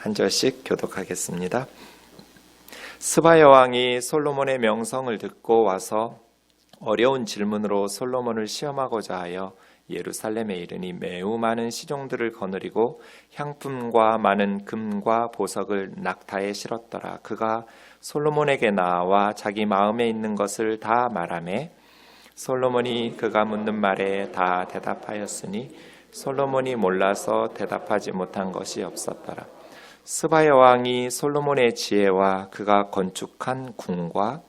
한 절씩 교독하겠습니다. 스바 여왕이 솔로몬의 명성을 듣고 와서 어려운 질문으로 솔로몬을 시험하고자 하여 예루살렘에 이르니 매우 많은 시종들을 거느리고 향품과 많은 금과 보석을 낙타에 실었더라. 그가 솔로몬에게 나와 자기 마음에 있는 것을 다 말하매 솔로몬이 그가 묻는 말에 다 대답하였으니 솔로몬이 몰라서 대답하지 못한 것이 없었더라. 스바 여왕이 솔로몬의 지혜와 그가 건축한 궁과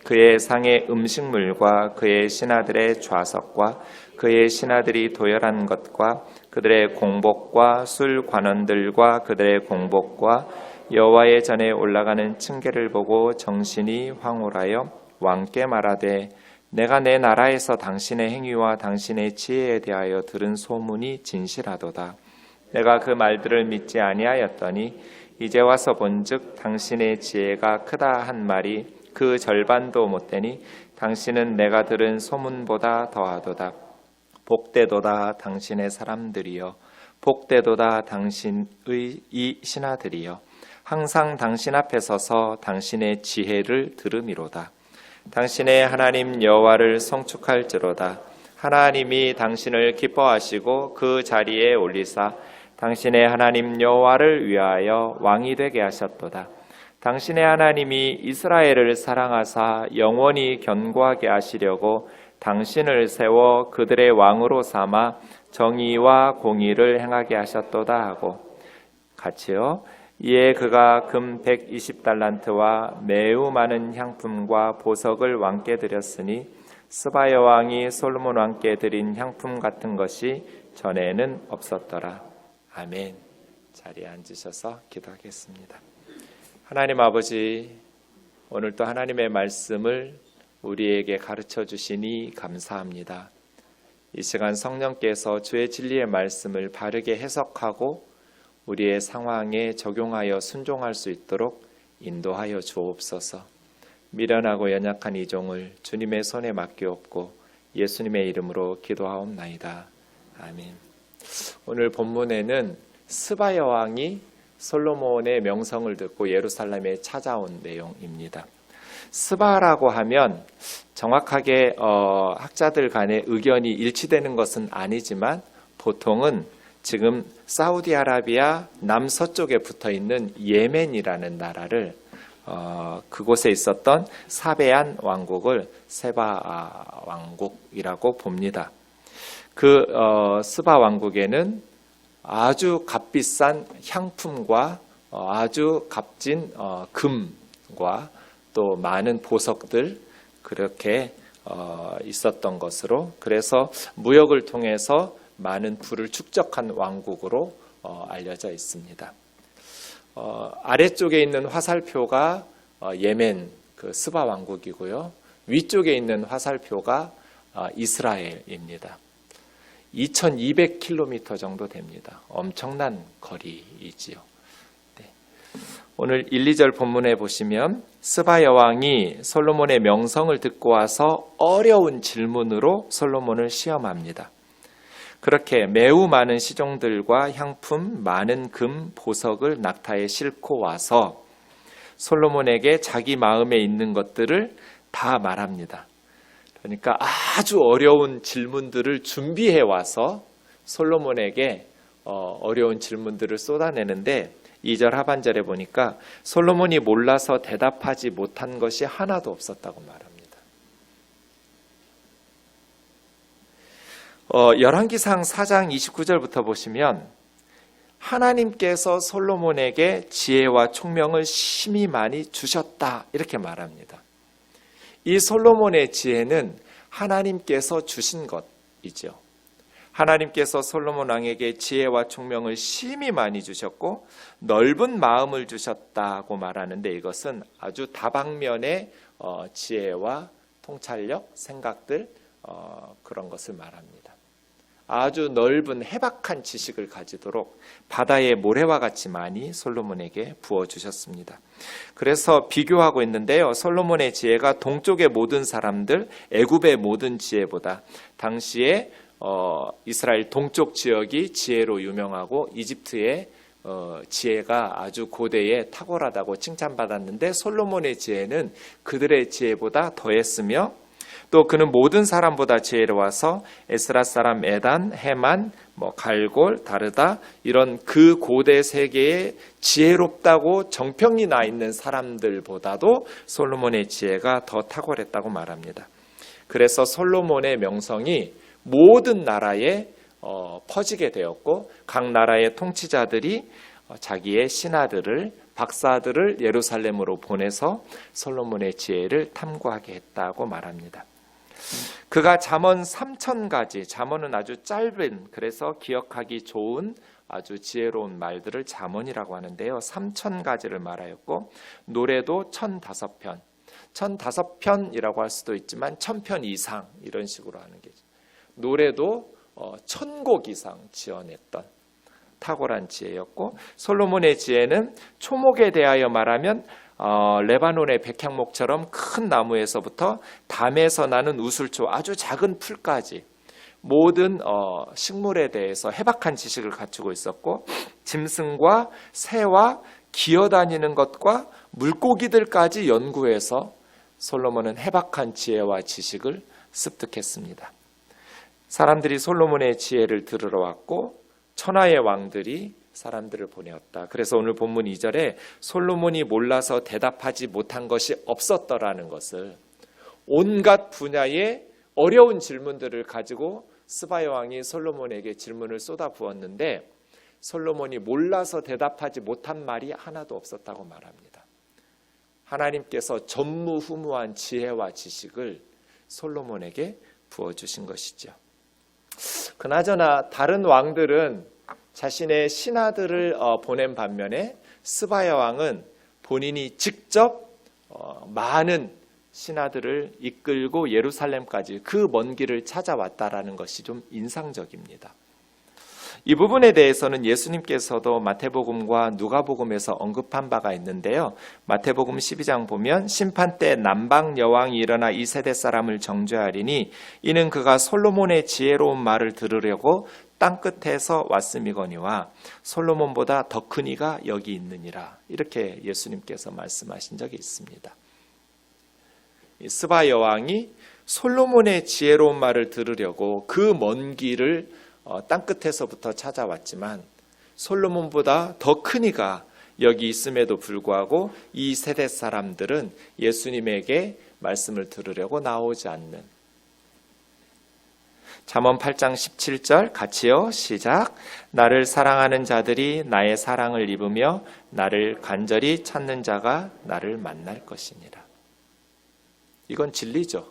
그의 상의 음식물과 그의 신하들의 좌석과 그의 신하들이 도열한 것과 그들의 공복과 술 관원들과 그들의 공복과 여호와의 전에 올라가는 층계를 보고 정신이 황홀하여 왕께 말하되 내가 내 나라에서 당신의 행위와 당신의 지혜에 대하여 들은 소문이 진실하도다. 내가 그 말들을 믿지 아니하였더니 이제 와서 본즉 당신의 지혜가 크다 한 말이 그 절반도 못되니 당신은 내가 들은 소문보다 더하도다. 복되도다 당신의 사람들이여, 복되도다 당신의 이 신하들이여, 항상 당신 앞에 서서 당신의 지혜를 들음이로다. 당신의 하나님 여호와를 성축할지로다. 하나님이 당신을 기뻐하시고 그 자리에 올리사 당신의 하나님 여호와를 위하여 왕이 되게 하셨도다. 당신의 하나님이 이스라엘을 사랑하사 영원히 견고하게 하시려고 당신을 세워 그들의 왕으로 삼아 정의와 공의를 행하게 하셨도다 하고 같이요. 이에 그가 금 120달란트와 매우 많은 향품과 보석을 왕께 드렸으니 스바 여왕이 솔로몬 왕께 드린 향품 같은 것이 전에는 없었더라. 아멘. 자리에 앉으셔서 기도하겠습니다. 하나님 아버지, 오늘 또 하나님의 말씀을 우리에게 가르쳐 주시니 감사합니다. 이 시간 성령께서 주의 진리의 말씀을 바르게 해석하고 우리의 상황에 적용하여 순종할 수 있도록 인도하여 주옵소서. 미련하고 연약한 이 종을 주님의 손에 맡기옵고 예수님의 이름으로 기도하옵나이다. 아멘. 오늘 본문에는 스바 여왕이 솔로몬의 명성을 듣고 예루살렘에 찾아온 내용입니다. 스바라고 하면 정확하게 학자들 간의 의견이 일치되는 것은 아니지만 보통은 지금 사우디아라비아 남서쪽에 붙어있는 예멘이라는 나라를 그곳에 있었던 사베안 왕국을 세바 왕국이라고 봅니다. 그 스바 왕국에는 아주 값비싼 향품과 아주 값진 금과 또 많은 보석들 그렇게 있었던 것으로, 그래서 무역을 통해서 많은 부를 축적한 왕국으로 알려져 있습니다. 아래쪽에 있는 화살표가 예멘 그 스바 왕국이고요. 위쪽에 있는 화살표가 이스라엘입니다. 2200km 정도 됩니다. 엄청난 거리이지요. 네. 오늘 1, 2절 본문에 보시면 스바 여왕이 솔로몬의 명성을 듣고 와서 어려운 질문으로 솔로몬을 시험합니다. 그렇게 매우 많은 시종들과 향품, 많은 금, 보석을 낙타에 싣고 와서 솔로몬에게 자기 마음에 있는 것들을 다 말합니다. 그러니까 아주 어려운 질문들을 준비해 와서 솔로몬에게 어려운 질문들을 쏟아내는데 2절 하반절에 보니까 솔로몬이 몰라서 대답하지 못한 것이 하나도 없었다고 말합니다. 열왕기상 4장 29절부터 보시면 하나님께서 솔로몬에게 지혜와 총명을 심히 많이 주셨다 이렇게 말합니다. 이 솔로몬의 지혜는 하나님께서 주신 것이죠. 하나님께서 솔로몬 왕에게 지혜와 총명을 심히 많이 주셨고 넓은 마음을 주셨다고 말하는데 이것은 아주 다방면의 지혜와 통찰력, 생각들 그런 것을 말합니다. 아주 넓은 해박한 지식을 가지도록 바다의 모래와 같이 많이 솔로몬에게 부어주셨습니다. 그래서 비교하고 있는데요. 솔로몬의 지혜가 동쪽의 모든 사람들, 애굽의 모든 지혜보다 당시에 이스라엘 동쪽 지역이 지혜로 유명하고 이집트의 지혜가 아주 고대에 탁월하다고 칭찬받았는데 솔로몬의 지혜는 그들의 지혜보다 더했으며 또 그는 모든 사람보다 지혜로워서 에스라 사람 에단, 헤만, 갈골, 다르다 이런 그 고대 세계에 지혜롭다고 정평이 나 있는 사람들보다도 솔로몬의 지혜가 더 탁월했다고 말합니다. 그래서 솔로몬의 명성이 모든 나라에 퍼지게 되었고 각 나라의 통치자들이 자기의 신하들을 박사들을 예루살렘으로 보내서 솔로몬의 지혜를 탐구하게 했다고 말합니다. 그가 잠언 3000가지, 잠언은 아주 짧은 그래서 기억하기 좋은 아주 지혜로운 말들을 잠언이라고 하는데요. 3000가지를 말하였고 노래도 1005편, 1005편이라고 할 수도 있지만 1000편 이상 이런 식으로 하는 게 노래도 1000곡 이상 지어냈던 탁월한 지혜였고 솔로몬의 지혜는 초목에 대하여 말하면 레바논의 백향목처럼 큰 나무에서부터 담에서 나는 우슬초 아주 작은 풀까지 모든 식물에 대해서 해박한 지식을 갖추고 있었고 짐승과 새와 기어다니는 것과 물고기들까지 연구해서 솔로몬은 해박한 지혜와 지식을 습득했습니다. 사람들이 솔로몬의 지혜를 들으러 왔고 천하의 왕들이 사람들을 보내었다. 그래서 오늘 본문 2절에 솔로몬이 몰라서 대답하지 못한 것이 없었더라는 것을 온갖 분야의 어려운 질문들을 가지고 스바 여왕이 솔로몬에게 질문을 쏟아부었는데 솔로몬이 몰라서 대답하지 못한 말이 하나도 없었다고 말합니다. 하나님께서 전무후무한 지혜와 지식을 솔로몬에게 부어주신 것이죠. 그나저나 다른 왕들은 자신의 신하들을 보낸 반면에 스바 여왕은 본인이 직접 많은 신하들을 이끌고 예루살렘까지 그 먼 길을 찾아왔다라는 것이 좀 인상적입니다. 이 부분에 대해서는 예수님께서도 마태복음과 누가복음에서 언급한 바가 있는데요. 마태복음 12장 보면 심판 때 남방 여왕이 일어나 이 세대 사람을 정죄하리니 이는 그가 솔로몬의 지혜로운 말을 들으려고 땅끝에서 왔음이거니와 솔로몬보다 더 큰 이가 여기 있느니라. 이렇게 예수님께서 말씀하신 적이 있습니다. 스바 여왕이 솔로몬의 지혜로운 말을 들으려고 그 먼 길을 땅끝에서부터 찾아왔지만 솔로몬보다 더 큰 이가 여기 있음에도 불구하고 이 세대 사람들은 예수님에게 말씀을 들으려고 나오지 않는 잠언 8장 17절 같이요. 시작. 나를 사랑하는 자들이 나의 사랑을 입으며 나를 간절히 찾는 자가 나를 만날 것이니라. 이건 진리죠.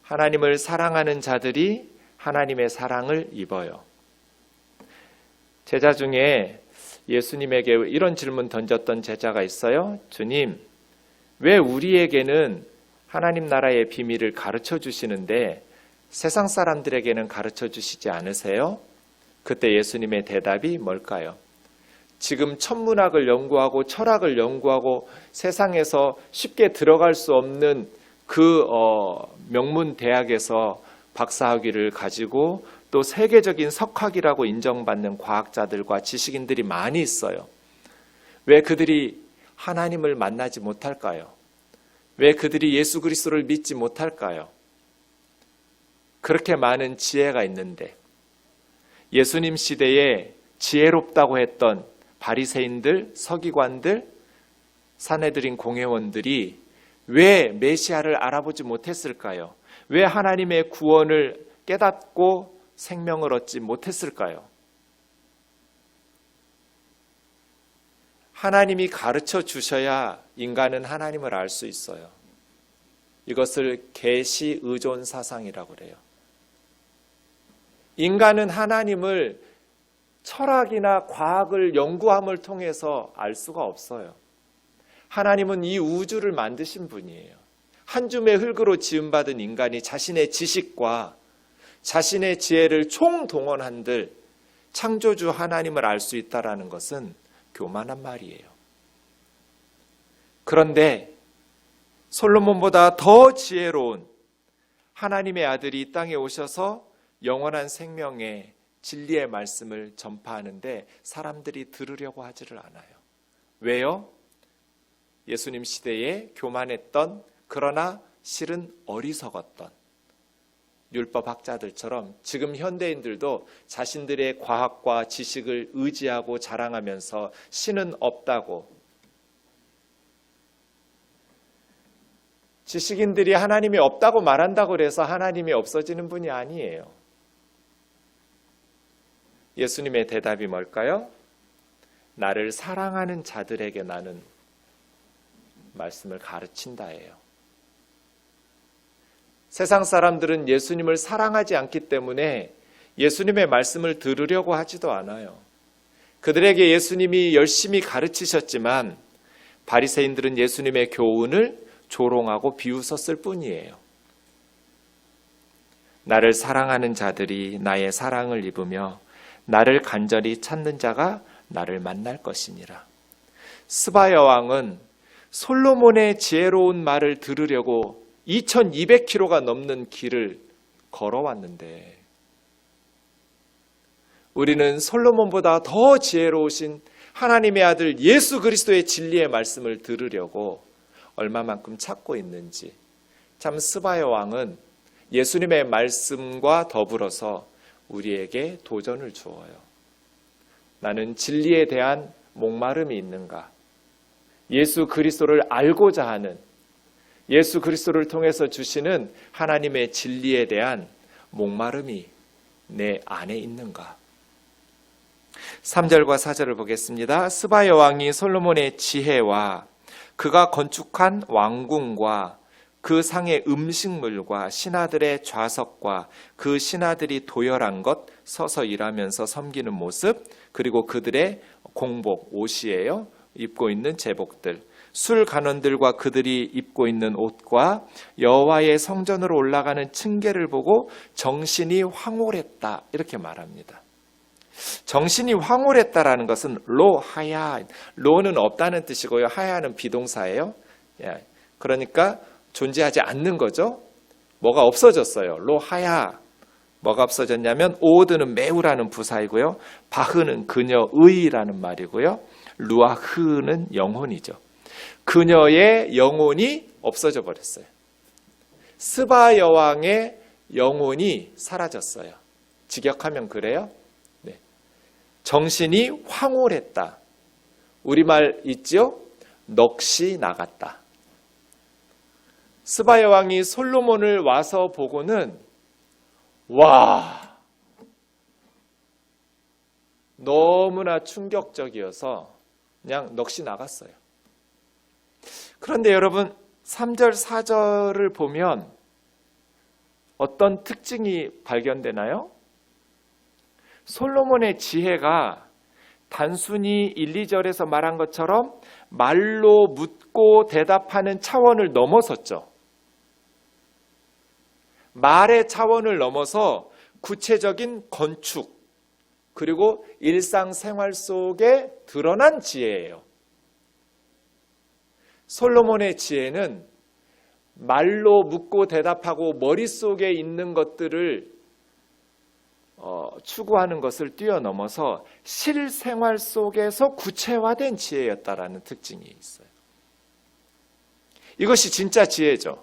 하나님을 사랑하는 자들이 하나님의 사랑을 입어요. 제자 중에 예수님에게 이런 질문 던졌던 제자가 있어요. 주님, 왜 우리에게는 하나님 나라의 비밀을 가르쳐 주시는데 세상 사람들에게는 가르쳐 주시지 않으세요? 그때 예수님의 대답이 뭘까요? 지금 천문학을 연구하고 철학을 연구하고 세상에서 쉽게 들어갈 수 없는 그 명문 대학에서 박사학위를 가지고 또 세계적인 석학이라고 인정받는 과학자들과 지식인들이 많이 있어요. 왜 그들이 하나님을 만나지 못할까요? 왜 그들이 예수 그리스도를 믿지 못할까요? 그렇게 많은 지혜가 있는데 예수님 시대에 지혜롭다고 했던 바리새인들, 서기관들, 산헤드린 공회원들이 왜 메시아를 알아보지 못했을까요? 왜 하나님의 구원을 깨닫고 생명을 얻지 못했을까요? 하나님이 가르쳐 주셔야 인간은 하나님을 알 수 있어요. 이것을 계시 의존 사상이라고 그래요. 인간은 하나님을 철학이나 과학을 연구함을 통해서 알 수가 없어요. 하나님은 이 우주를 만드신 분이에요. 한 줌의 흙으로 지음받은 인간이 자신의 지식과 자신의 지혜를 총동원한들 창조주 하나님을 알 수 있다는 것은 교만한 말이에요. 그런데 솔로몬보다 더 지혜로운 하나님의 아들이 이 땅에 오셔서 영원한 생명의 진리의 말씀을 전파하는데 사람들이 들으려고 하지를 않아요. 왜요? 예수님 시대에 교만했던, 그러나 실은 어리석었던 율법학자들처럼 지금 현대인들도 자신들의 과학과 지식을 의지하고 자랑하면서 신은 없다고, 지식인들이 하나님이 없다고 말한다고 해서 하나님이 없어지는 분이 아니에요. 예수님의 대답이 뭘까요? 나를 사랑하는 자들에게 나는 말씀을 가르친다예요. 세상 사람들은 예수님을 사랑하지 않기 때문에 예수님의 말씀을 들으려고 하지도 않아요. 그들에게 예수님이 열심히 가르치셨지만 바리새인들은 예수님의 교훈을 조롱하고 비웃었을 뿐이에요. 나를 사랑하는 자들이 나의 사랑을 입으며 나를 간절히 찾는 자가 나를 만날 것이니라. 스바야 왕은 솔로몬의 지혜로운 말을 들으려고 2200km가 넘는 길을 걸어왔는데, 우리는 솔로몬보다 더 지혜로우신 하나님의 아들 예수 그리스도의 진리의 말씀을 들으려고 얼마만큼 찾고 있는지. 참 스바야 왕은 예수님의 말씀과 더불어서 우리에게 도전을 주어요. 나는 진리에 대한 목마름이 있는가? 예수 그리스도를 알고자 하는, 예수 그리스도를 통해서 주시는 하나님의 진리에 대한 목마름이 내 안에 있는가? 3절과 4절을 보겠습니다. 스바야 왕이 솔로몬의 지혜와 그가 건축한 왕궁과 그 상의 음식물과 신하들의 좌석과 그 신하들이 도열한 것, 서서 일하면서 섬기는 모습, 그리고 그들의 공복, 옷이에요. 입고 있는 제복들, 술 간원들과 그들이 입고 있는 옷과 여호와의 성전으로 올라가는 층계를 보고 정신이 황홀했다, 이렇게 말합니다. 정신이 황홀했다라는 것은 로하야, 로는 없다는 뜻이고요, 하야는 비동사예요. 그러니까 존재하지 않는 거죠. 뭐가 없어졌어요. 로하야. 뭐가 없어졌냐면 오드는 매우라는 부사이고요, 바흐는 그녀의라는 말이고요, 루아흐는 영혼이죠. 그녀의 영혼이 없어져 버렸어요. 스바 여왕의 영혼이 사라졌어요. 직역하면 그래요. 네. 정신이 황홀했다. 우리말 있죠? 넋이 나갔다. 스바 여왕이 솔로몬을 와서 보고는 와, 너무나 충격적이어서 그냥 넋이 나갔어요. 그런데 여러분, 3절, 4절을 보면 어떤 특징이 발견되나요? 솔로몬의 지혜가 단순히 1, 2절에서 말한 것처럼 말로 묻고 대답하는 차원을 넘어섰죠. 말의 차원을 넘어서 구체적인 건축, 그리고 일상생활 속에 드러난 지혜예요. 솔로몬의 지혜는 말로 묻고 대답하고 머릿속에 있는 것들을 추구하는 것을 뛰어넘어서 실생활 속에서 구체화된 지혜였다라는 특징이 있어요. 이것이 진짜 지혜죠.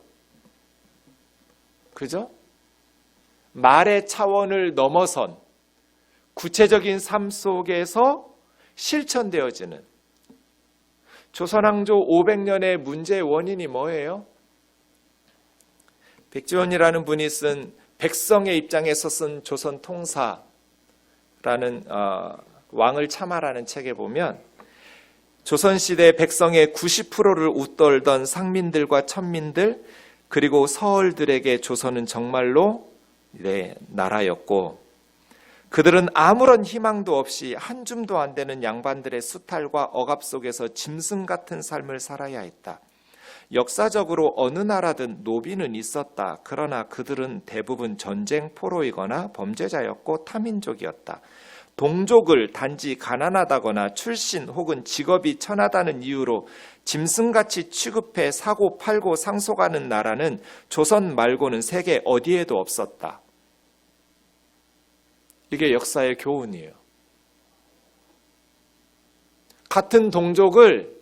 그죠? 말의 차원을 넘어선 구체적인 삶 속에서 실천되어지는, 조선왕조 500년의 문제의 원인이 뭐예요? 백지원이라는 분이 쓴 백성의 입장에서 쓴 조선 통사라는 왕을 참아라는 책에 보면 조선시대 백성의 90%를 웃돌던 상민들과 천민들, 그리고 서얼들에게 조선은 정말로 나라였고, 그들은 아무런 희망도 없이 한 줌도 안 되는 양반들의 수탈과 억압 속에서 짐승 같은 삶을 살아야 했다. 역사적으로 어느 나라든 노비는 있었다. 그러나 그들은 대부분 전쟁 포로이거나 범죄자였고 타민족이었다. 동족을 단지 가난하다거나 출신 혹은 직업이 천하다는 이유로 짐승같이 취급해 사고 팔고 상속하는 나라는 조선 말고는 세계 어디에도 없었다. 이게 역사의 교훈이에요. 같은 동족을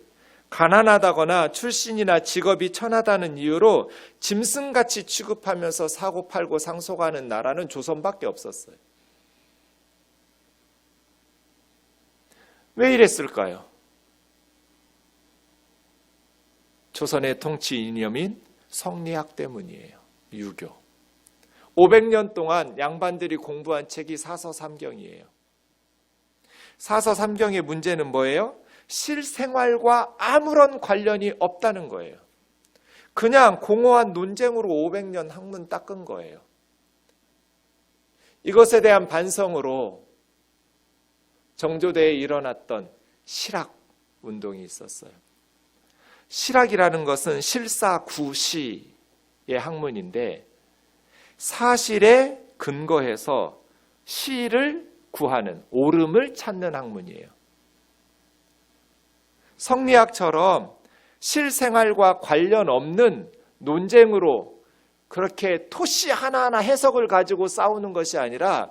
가난하다거나 출신이나 직업이 천하다는 이유로 짐승같이 취급하면서 사고팔고 상속하는 나라는 조선밖에 없었어요. 왜 이랬을까요? 조선의 통치 이념인 성리학 때문이에요. 유교. 500년 동안 양반들이 공부한 책이 사서삼경이에요. 사서삼경의 문제는 뭐예요? 실생활과 아무런 관련이 없다는 거예요. 그냥 공허한 논쟁으로 500년 학문 닦은 거예요. 이것에 대한 반성으로 정조대에 일어났던 실학 운동이 있었어요. 실학이라는 것은 실사구시의 학문인데 사실에 근거해서 시를 구하는, 옳음을 찾는 학문이에요. 성리학처럼 실생활과 관련 없는 논쟁으로 그렇게 토시 하나하나 해석을 가지고 싸우는 것이 아니라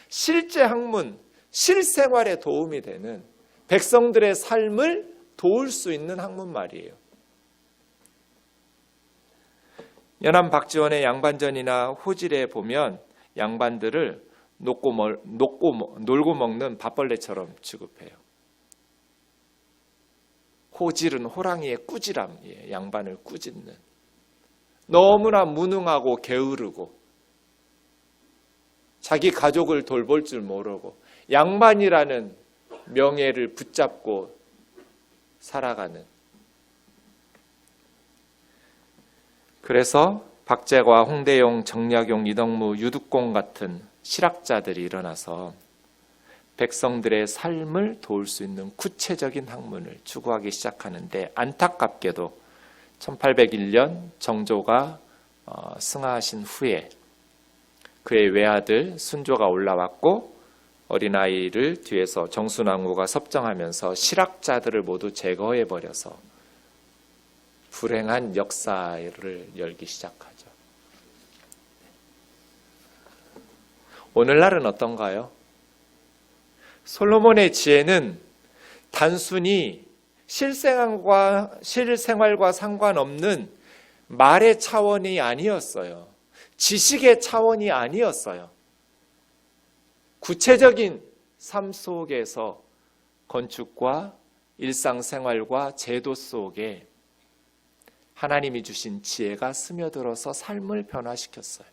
실제 학문, 실생활에 도움이 되는 백성들의 삶을 도울 수 있는 학문 말이에요. 연암 박지원의 양반전이나 호질에 보면 양반들을 놀고 먹는 밥벌레처럼 취급해요. 호질은 호랑이의 꾸지람이에요. 양반을 꾸짖는. 너무나 무능하고 게으르고 자기 가족을 돌볼 줄 모르고 양반이라는 명예를 붙잡고 살아가는. 그래서 박재과, 홍대용, 정약용, 이덕무, 유득공 같은 실학자들이 일어나서 백성들의 삶을 도울 수 있는 구체적인 학문을 추구하기 시작하는데 안타깝게도 1801년 정조가 승하하신 후에 그의 외아들 순조가 올라왔고 어린아이를 뒤에서 정순왕후가 섭정하면서 실학자들을 모두 제거해버려서 불행한 역사를 열기 시작하죠. 오늘날은 어떤가요? 솔로몬의 지혜는 단순히 실생활과 상관없는 말의 차원이 아니었어요. 지식의 차원이 아니었어요. 구체적인 삶 속에서 건축과 일상생활과 제도 속에 하나님이 주신 지혜가 스며들어서 삶을 변화시켰어요.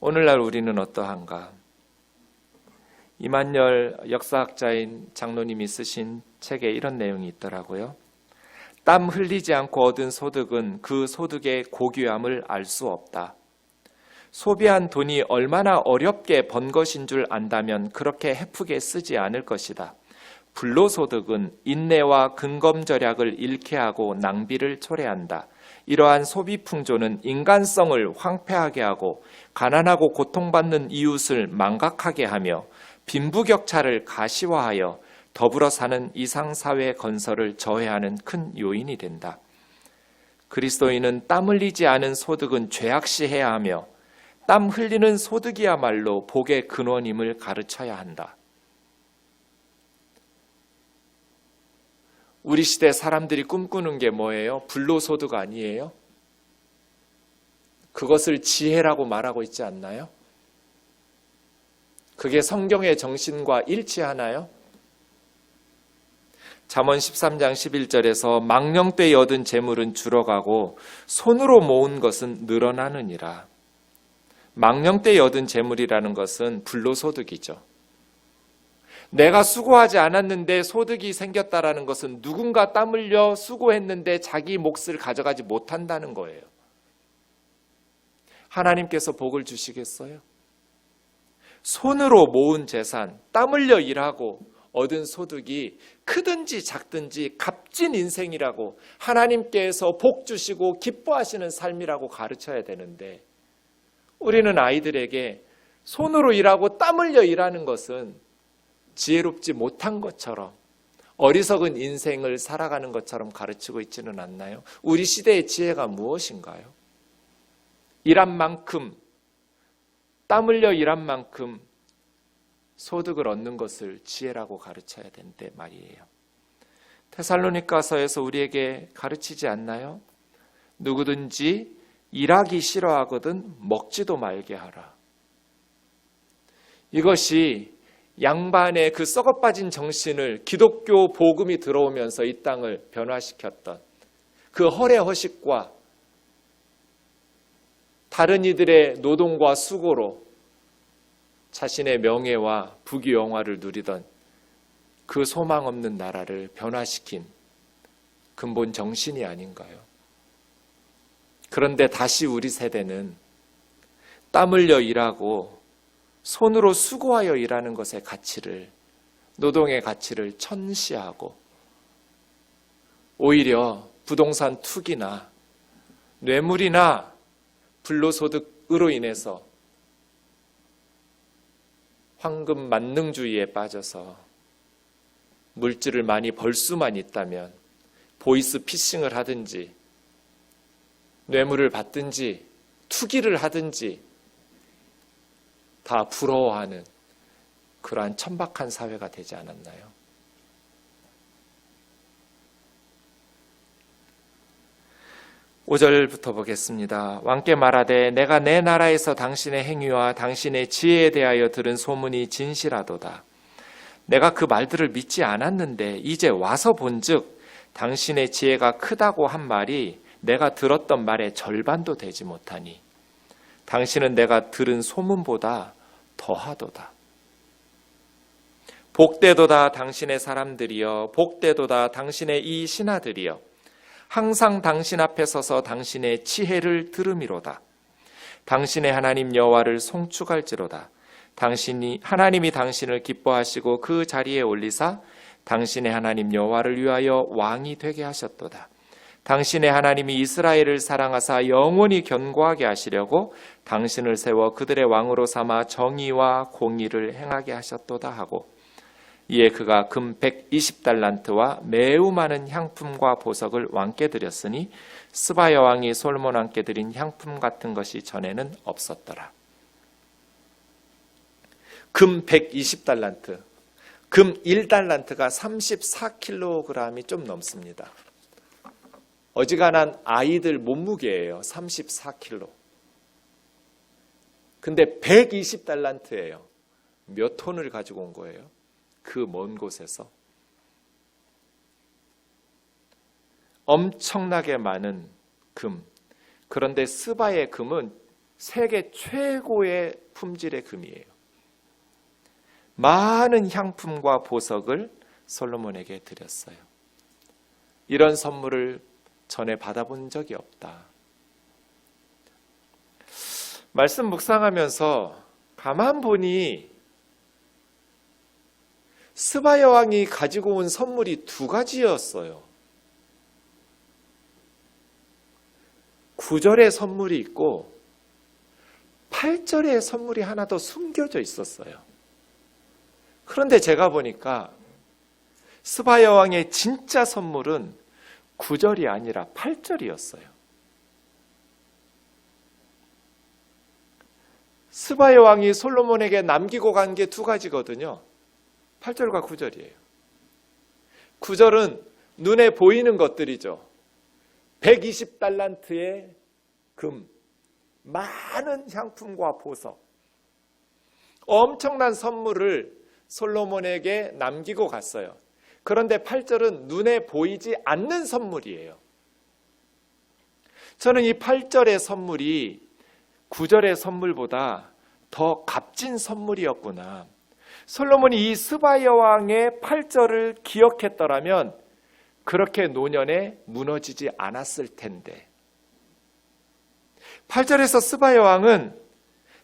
오늘날 우리는 어떠한가? 이만열 역사학자인 장로님이 쓰신 책에 이런 내용이 있더라고요. 땀 흘리지 않고 얻은 소득은 그 소득의 고귀함을 알 수 없다. 소비한 돈이 얼마나 어렵게 번 것인 줄 안다면 그렇게 헤프게 쓰지 않을 것이다. 불로소득은 인내와 근검절약을 잃게 하고 낭비를 초래한다. 이러한 소비풍조는 인간성을 황폐하게 하고 가난하고 고통받는 이웃을 망각하게 하며 빈부격차를 가시화하여 더불어 사는 이상사회 건설을 저해하는 큰 요인이 된다. 그리스도인은 땀 흘리지 않은 소득은 죄악시해야 하며 땀 흘리는 소득이야말로 복의 근원임을 가르쳐야 한다. 우리 시대 사람들이 꿈꾸는 게 뭐예요? 불로소득 아니에요? 그것을 지혜라고 말하고 있지 않나요? 그게 성경의 정신과 일치하나요? 잠언 13장 11절에서 망령 때 얻은 재물은 줄어가고 손으로 모은 것은 늘어나느니라. 망령 때 얻은 재물이라는 것은 불로소득이죠. 내가 수고하지 않았는데 소득이 생겼다라는 것은 누군가 땀 흘려 수고했는데 자기 몫을 가져가지 못한다는 거예요. 하나님께서 복을 주시겠어요? 손으로 모은 재산, 땀 흘려 일하고 얻은 소득이 크든지 작든지 값진 인생이라고 하나님께서 복 주시고 기뻐하시는 삶이라고 가르쳐야 되는데 우리는 아이들에게 손으로 일하고 땀 흘려 일하는 것은 지혜롭지 못한 것처럼 어리석은 인생을 살아가는 것처럼 가르치고 있지는 않나요? 우리 시대의 지혜가 무엇인가요? 일한 만큼 땀 흘려 일한 만큼 소득을 얻는 것을 지혜라고 가르쳐야 된대 말이에요. 데살로니가서에서 우리에게 가르치지 않나요? 누구든지 일하기 싫어하거든 먹지도 말게 하라. 이것이 양반의 그 썩어빠진 정신을 기독교 복음이 들어오면서 이 땅을 변화시켰던 그 허례허식과 다른 이들의 노동과 수고로 자신의 명예와 부귀영화를 누리던 그 소망 없는 나라를 변화시킨 근본 정신이 아닌가요? 그런데 다시 우리 세대는 땀 흘려 일하고 손으로 수고하여 일하는 것의 가치를, 노동의 가치를 천시하고 오히려 부동산 투기나 뇌물이나 불로소득으로 인해서 황금 만능주의에 빠져서 물질을 많이 벌 수만 있다면 보이스 피싱을 하든지 뇌물을 받든지 투기를 하든지 다 부러워하는 그러한 천박한 사회가 되지 않았나요? (5절부터) 보겠습니다. 왕께 말하되 내가 내 나라에서 당신의 행위와 당신의 지혜에 대하여 들은 소문이 진실하도다. 내가 그 말들을 믿지 않았는데 이제 와서 본즉 당신의 지혜가 크다고 한 말이 내가 들었던 말의 절반도 되지 못하니 당신은 내가 들은 소문보다 더하도다. 복되도다 당신의 사람들이여, 복되도다 당신의 이 신하들이여, 항상 당신 앞에 서서 당신의 지혜를 들음이로다. 당신의 하나님 여호와를 송축할지로다. 하나님이 당신을 기뻐하시고 그 자리에 올리사 당신의 하나님 여호와를 위하여 왕이 되게 하셨도다. 당신의 하나님이 이스라엘을 사랑하사 영원히 견고하게 하시려고 당신을 세워 그들의 왕으로 삼아 정의와 공의를 행하게 하셨도다 하고, 이에 그가 금 120달란트와 매우 많은 향품과 보석을 왕께 드렸으니 스바야 왕이 솔로몬 왕께 드린 향품 같은 것이 전에는 없었더라. 금 120달란트, 금 1달란트가 34kg이 좀 넘습니다. 어지간한 아이들 몸무게예요. 34kg. 근데 120달란트예요. 몇 톤을 가지고 온 거예요? 그 먼 곳에서. 엄청나게 많은 금. 그런데 스바의 금은 세계 최고의 품질의 금이에요. 많은 향품과 보석을 솔로몬에게 드렸어요. 이런 선물을 전에 받아본 적이 없다. 말씀 묵상하면서 가만 보니 스바야 왕이 가지고 온 선물이 두 가지였어요. 9절의 선물이 있고 8절의 선물이 하나 더 숨겨져 있었어요. 그런데 제가 보니까 스바야 왕의 진짜 선물은 9절이 아니라 8절이었어요. 스바야 왕이 솔로몬에게 남기고 간 게 두 가지거든요. 8절과 9절이에요. 9절은 눈에 보이는 것들이죠. 120달란트의 금, 많은 향품과 보석, 엄청난 선물을 솔로몬에게 남기고 갔어요. 그런데 8절은 눈에 보이지 않는 선물이에요. 저는 이 8절의 선물이 9절의 선물보다 더 값진 선물이었구나. 솔로몬이 이 스바야 왕의 8절을 기억했더라면 그렇게 노년에 무너지지 않았을 텐데. 8절에서 스바야 왕은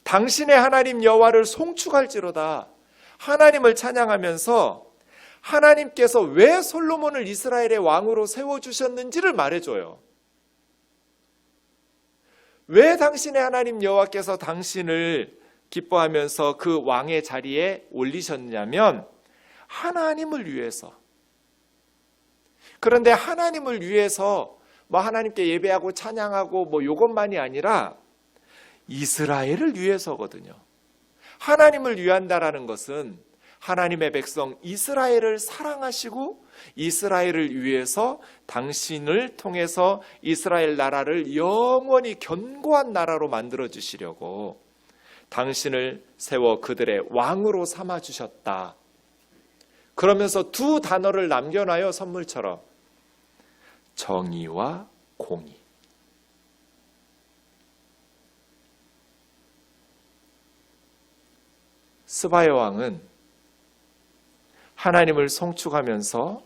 당신의 하나님 여호와를 송축할지로다, 하나님을 찬양하면서 하나님께서 왜 솔로몬을 이스라엘의 왕으로 세워주셨는지를 말해줘요. 왜 당신의 하나님 여호와께서 당신을 기뻐하면서 그 왕의 자리에 올리셨냐면 하나님을 위해서. 그런데 하나님을 위해서 하나님께 예배하고 찬양하고 요것만이 아니라 이스라엘을 위해서거든요. 하나님을 위한다라는 것은 하나님의 백성 이스라엘을 사랑하시고 이스라엘을 위해서 당신을 통해서 이스라엘 나라를 영원히 견고한 나라로 만들어 주시려고 당신을 세워 그들의 왕으로 삼아 주셨다. 그러면서 두 단어를 남겨놔요. 선물처럼. 정의와 공의. 스바야 왕은 하나님을 송축하면서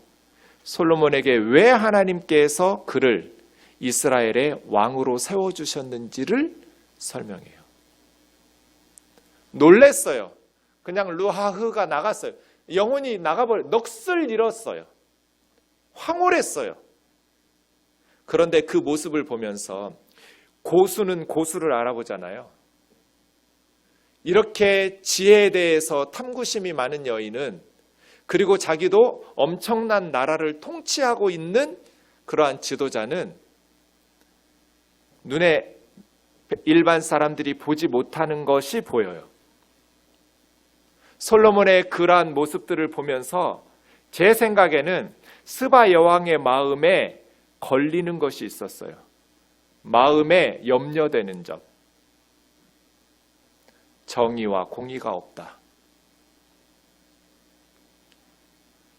솔로몬에게 왜 하나님께서 그를 이스라엘의 왕으로 세워주셨는지를 설명해요. 놀랬어요. 그냥 루하흐가 나갔어요. 영혼이 나가버려 넋을 잃었어요. 황홀했어요. 그런데 그 모습을 보면서 고수는 고수를 알아보잖아요. 이렇게 지혜에 대해서 탐구심이 많은 여인은 그리고 자기도 엄청난 나라를 통치하고 있는 그러한 지도자는 눈에 일반 사람들이 보지 못하는 것이 보여요. 솔로몬의 그러한 모습들을 보면서 제 생각에는 스바 여왕의 마음에 걸리는 것이 있었어요. 마음에 염려되는 점. 정의와 공의가 없다.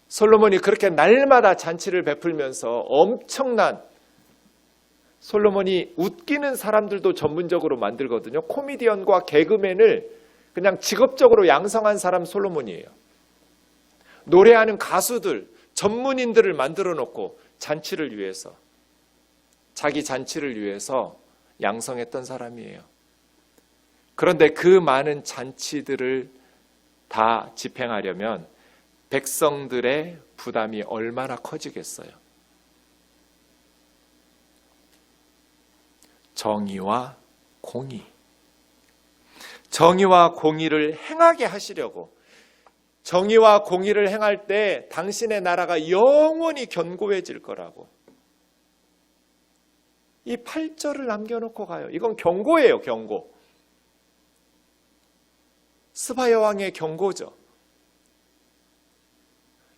솔로몬이 그렇게 날마다 잔치를 베풀면서 엄청난, 솔로몬이 웃기는 사람들도 전문적으로 만들거든요. 코미디언과 개그맨을 그냥 직업적으로 양성한 사람 솔로몬이에요. 노래하는 가수들, 전문인들을 만들어 놓고 잔치를 위해서, 자기 잔치를 위해서 양성했던 사람이에요. 그런데 그 많은 잔치들을 다 집행하려면 백성들의 부담이 얼마나 커지겠어요. 정의와 공의. 정의와 공의를 행하게 하시려고, 정의와 공의를 행할 때 당신의 나라가 영원히 견고해질 거라고. 이 8절을 남겨놓고 가요. 이건 경고예요, 경고. 스바 여왕의 경고죠.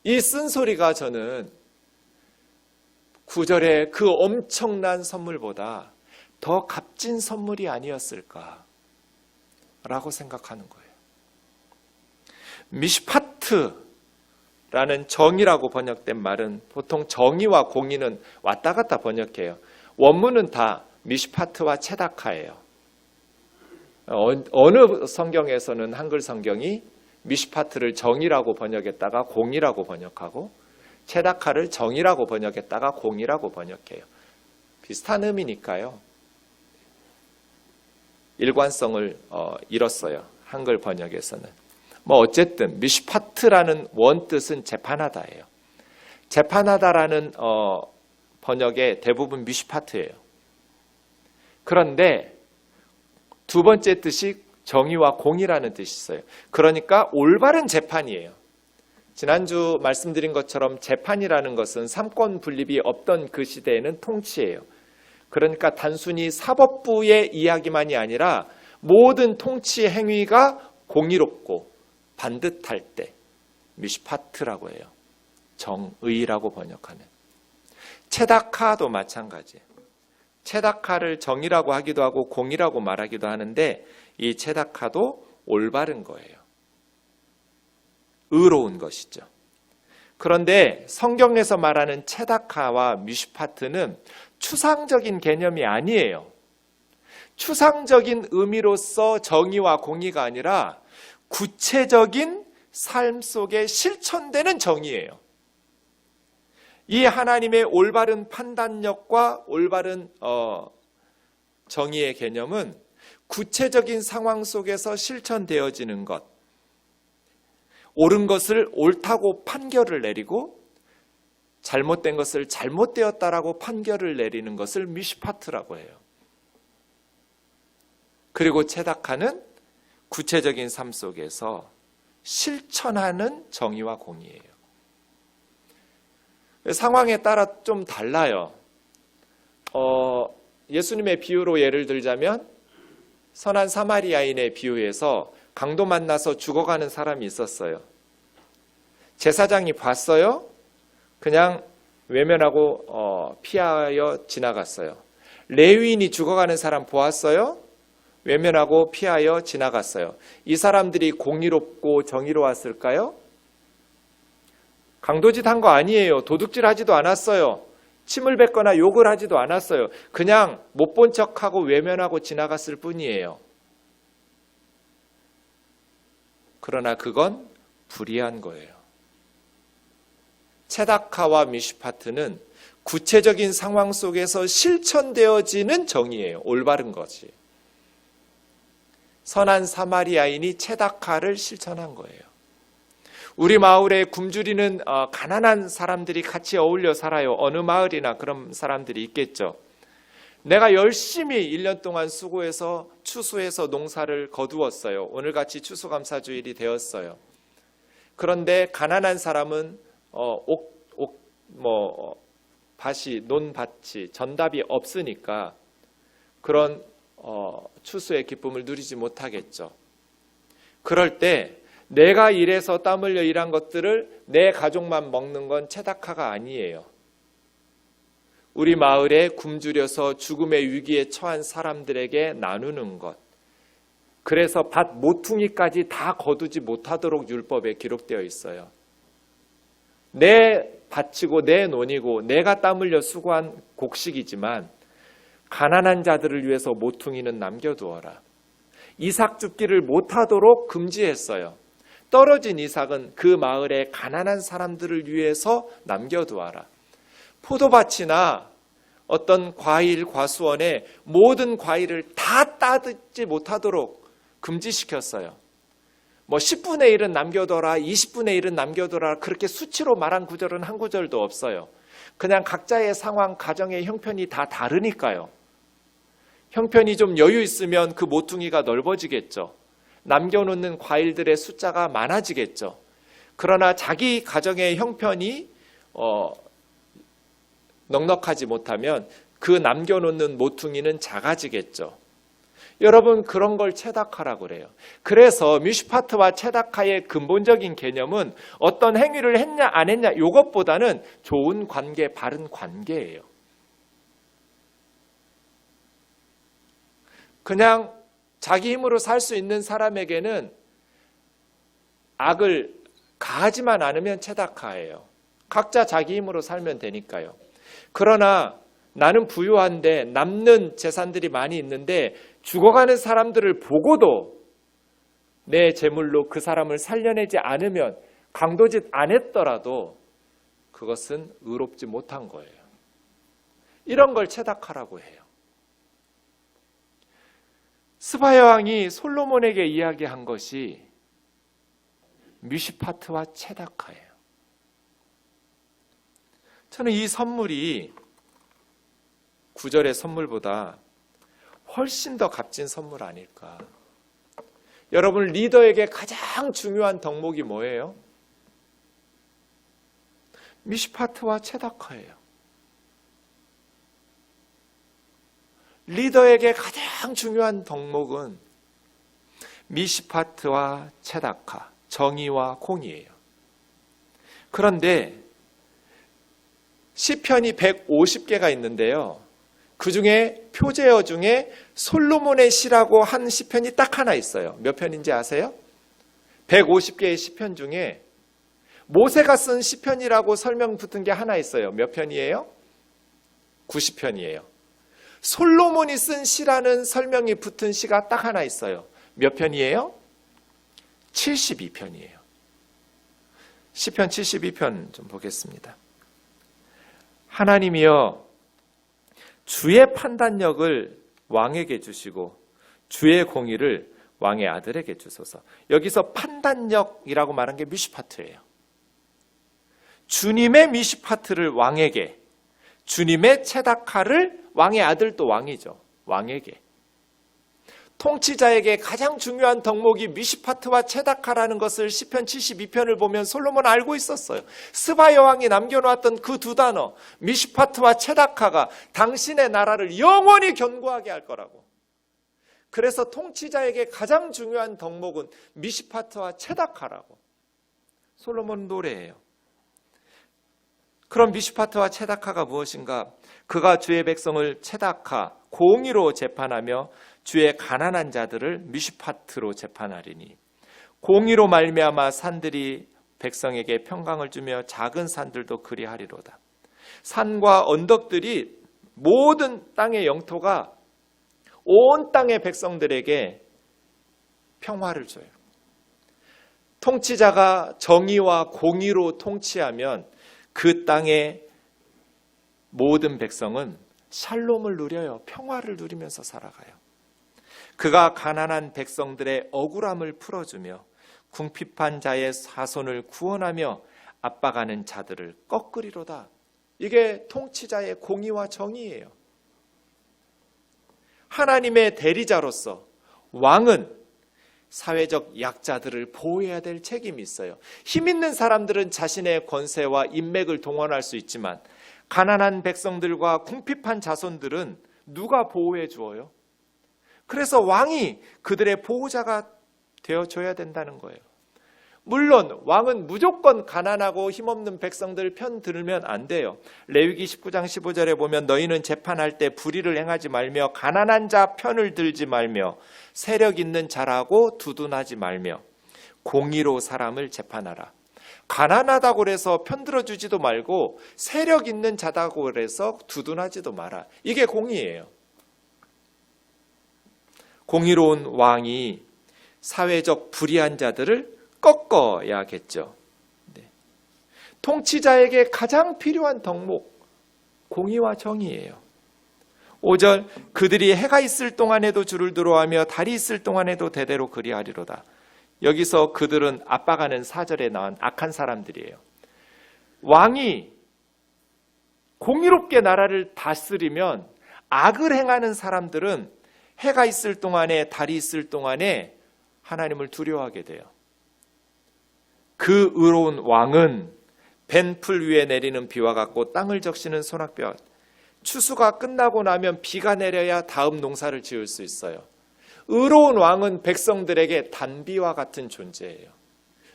이 쓴소리가 저는 9절의 그 엄청난 선물보다 더 값진 선물이 아니었을까라고 생각하는 거예요. 미시파트라는 정의라고 번역된 말은 보통 정의와 공의는 왔다 갔다 번역해요. 원문은 다 미시파트와 체다카예요. 어느 성경에서는 한글 성경이 미시파트를 정의라고 번역했다가 공의라고 번역하고 체다카를 정의라고 번역했다가 공의라고 번역해요. 비슷한 의미니까요. 일관성을 잃었어요. 한글 번역에서는. 어쨌든 미시파트라는 원뜻은 재판하다예요. 재판하다라는 번역의 대부분 미시파트예요. 그런데 두 번째 뜻이 정의와 공의라는 뜻이 있어요. 그러니까 올바른 재판이에요. 지난주 말씀드린 것처럼 재판이라는 것은 삼권 분립이 없던 그 시대에는 통치예요. 그러니까 단순히 사법부의 이야기만이 아니라 모든 통치 행위가 공의롭고 반듯할 때 미시파트라고 해요. 정의라고 번역하는. 체다카도 마찬가지예요. 체다카를 정의라고 하기도 하고 공의라고 말하기도 하는데 이 체다카도 올바른 거예요. 의로운 것이죠. 그런데 성경에서 말하는 체다카와 미시파트는 추상적인 개념이 아니에요. 추상적인 의미로서 정의와 공의가 아니라 구체적인 삶 속에 실천되는 정의예요. 이 하나님의 올바른 판단력과 올바른 정의의 개념은 구체적인 상황 속에서 실천되어지는 것, 옳은 것을 옳다고 판결을 내리고 잘못된 것을 잘못되었다라고 판결을 내리는 것을 미시파트라고 해요. 그리고 체다카는 구체적인 삶 속에서 실천하는 정의와 공의예요. 상황에 따라 좀 달라요. 예수님의 비유로 예를 들자면 선한 사마리아인의 비유에서 강도 만나서 죽어가는 사람이 있었어요. 제사장이 봤어요. 그냥 외면하고 피하여 지나갔어요. 레위인이 죽어가는 사람 보았어요. 외면하고 피하여 지나갔어요. 이 사람들이 공의롭고 정의로웠을까요? 강도짓 한 거 아니에요. 도둑질 하지도 않았어요. 침을 뱉거나 욕을 하지도 않았어요. 그냥 못 본 척하고 외면하고 지나갔을 뿐이에요. 그러나 그건 불의한 거예요. 체다카와 미슈파트는 구체적인 상황 속에서 실천되어지는 정의예요. 올바른 거지. 선한 사마리아인이 체다카를 실천한 거예요. 우리 마을에 굶주리는 가난한 사람들이 같이 어울려 살아요. 어느 마을이나 그런 사람들이 있겠죠. 내가 열심히 1년 동안 수고해서 추수해서 농사를 거두었어요. 오늘같이 추수감사주일이 되었어요. 그런데 가난한 사람은 논밭이 전답이 없으니까 그런 추수의 기쁨을 누리지 못하겠죠. 그럴 때 내가 일해서 땀 흘려 일한 것들을 내 가족만 먹는 건 체다카가 아니에요. 우리 마을에 굶주려서 죽음의 위기에 처한 사람들에게 나누는 것. 그래서 밭 모퉁이까지 다 거두지 못하도록 율법에 기록되어 있어요. 내 밭이고 내 논이고 내가 땀 흘려 수고한 곡식이지만 가난한 자들을 위해서 모퉁이는 남겨두어라. 이삭 줍기를 못하도록 금지했어요. 떨어진 이삭은 그 마을의 가난한 사람들을 위해서 남겨두어라. 포도밭이나 어떤 과일 과수원에 모든 과일을 다 따듣지 못하도록 금지시켰어요. 10분의 1은 남겨둬라, 20분의 1은 남겨둬라 그렇게 수치로 말한 구절은 한 구절도 없어요. 그냥 각자의 상황, 가정의 형편이 다 다르니까요. 형편이 좀 여유 있으면 그 모퉁이가 넓어지겠죠. 남겨놓는 과일들의 숫자가 많아지겠죠. 그러나 자기 가정의 형편이 넉넉하지 못하면 그 남겨놓는 모퉁이는 작아지겠죠. 여러분 그런 걸 체다카라고 그래요. 그래서 미슈파트와 체다카의 근본적인 개념은 어떤 행위를 했냐 안 했냐 이것보다는 좋은 관계, 바른 관계예요. 그냥 자기 힘으로 살 수 있는 사람에게는 악을 가하지만 않으면 체다카예요. 각자 자기 힘으로 살면 되니까요. 그러나 나는 부유한데 남는 재산들이 많이 있는데 죽어가는 사람들을 보고도 내 재물로 그 사람을 살려내지 않으면 강도짓 안 했더라도 그것은 의롭지 못한 거예요. 이런 걸 체다카라고 해요. 스바야 왕이 솔로몬에게 이야기한 것이 미슈파트와 체다카예요. 저는 이 선물이 구절의 선물보다 훨씬 더 값진 선물 아닐까. 여러분 리더에게 가장 중요한 덕목이 뭐예요? 미슈파트와 체다카예요. 리더에게 가장 중요한 덕목은 미슈파트와 체다카, 정의와 공의예요. 그런데 시편이 150개가 있는데요. 그 중에 표제어 중에 솔로몬의 시라고 한 시편이 딱 하나 있어요. 몇 편인지 아세요? 150개의 시편 중에 모세가 쓴 시편이라고 설명 붙은 게 하나 있어요. 몇 편이에요? 90편이에요. 솔로몬이 쓴 시라는 설명이 붙은 시가 딱 하나 있어요. 몇 편이에요? 72편이에요. 시편 72편 좀 보겠습니다. 하나님이여 주의 판단력을 왕에게 주시고 주의 공의를 왕의 아들에게 주소서. 여기서 판단력이라고 말한 게 미슈파트예요. 주님의 미슈파트를 왕에게, 주님의 체다카를 왕의 아들도 왕이죠. 왕에게. 통치자에게 가장 중요한 덕목이 미슈파트와 체다카라는 것을 시편 72편을 보면 솔로몬은 알고 있었어요. 스바 여왕이 남겨놓았던 그 두 단어 미슈파트와 체다카가 당신의 나라를 영원히 견고하게 할 거라고. 그래서 통치자에게 가장 중요한 덕목은 미시파트와 체다카라고 솔로몬 노래예요. 그럼 미시파트와 체다카가 무엇인가? 그가 주의 백성을 체다카, 공의로 재판하며 주의 가난한 자들을 미시파트로 재판하리니 공의로 말미암아 산들이 백성에게 평강을 주며 작은 산들도 그리하리로다. 산과 언덕들이 모든 땅의 영토가 온 땅의 백성들에게 평화를 줘요. 통치자가 정의와 공의로 통치하면 그 땅의 모든 백성은 샬롬을 누려요. 평화를 누리면서 살아가요. 그가 가난한 백성들의 억울함을 풀어주며 궁핍한 자의 자손을 구원하며 압박하는 자들을 꺾으리로다. 이게 통치자의 공의와 정의예요. 하나님의 대리자로서 왕은 사회적 약자들을 보호해야 될 책임이 있어요. 힘 있는 사람들은 자신의 권세와 인맥을 동원할 수 있지만 가난한 백성들과 궁핍한 자손들은 누가 보호해 주어요? 그래서 왕이 그들의 보호자가 되어줘야 된다는 거예요. 물론 왕은 무조건 가난하고 힘없는 백성들 편 들면 안 돼요. 레위기 19장 15절에 보면 너희는 재판할 때 불의를 행하지 말며 가난한 자 편을 들지 말며 세력 있는 자라고 두둔하지 말며 공의로 사람을 재판하라. 가난하다고 해서 편 들어주지도 말고 세력 있는 자다고 해서 두둔하지도 마라. 이게 공의예요. 공의로운 왕이 사회적 불의한 자들을 꺾어야겠죠. 네. 통치자에게 가장 필요한 덕목, 공의와 정의예요. 5절, 그들이 해가 있을 동안에도 주를 두려워하며 달이 있을 동안에도 대대로 그리하리로다. 여기서 그들은 압박하는 4절에 나온 악한 사람들이에요. 왕이 공의롭게 나라를 다스리면 악을 행하는 사람들은 해가 있을 동안에 달이 있을 동안에 하나님을 두려워하게 돼요. 그 의로운 왕은 벤 풀 위에 내리는 비와 같고 땅을 적시는 소낙비와 추수가 끝나고 나면 비가 내려야 다음 농사를 지을 수 있어요. 의로운 왕은 백성들에게 단비와 같은 존재예요.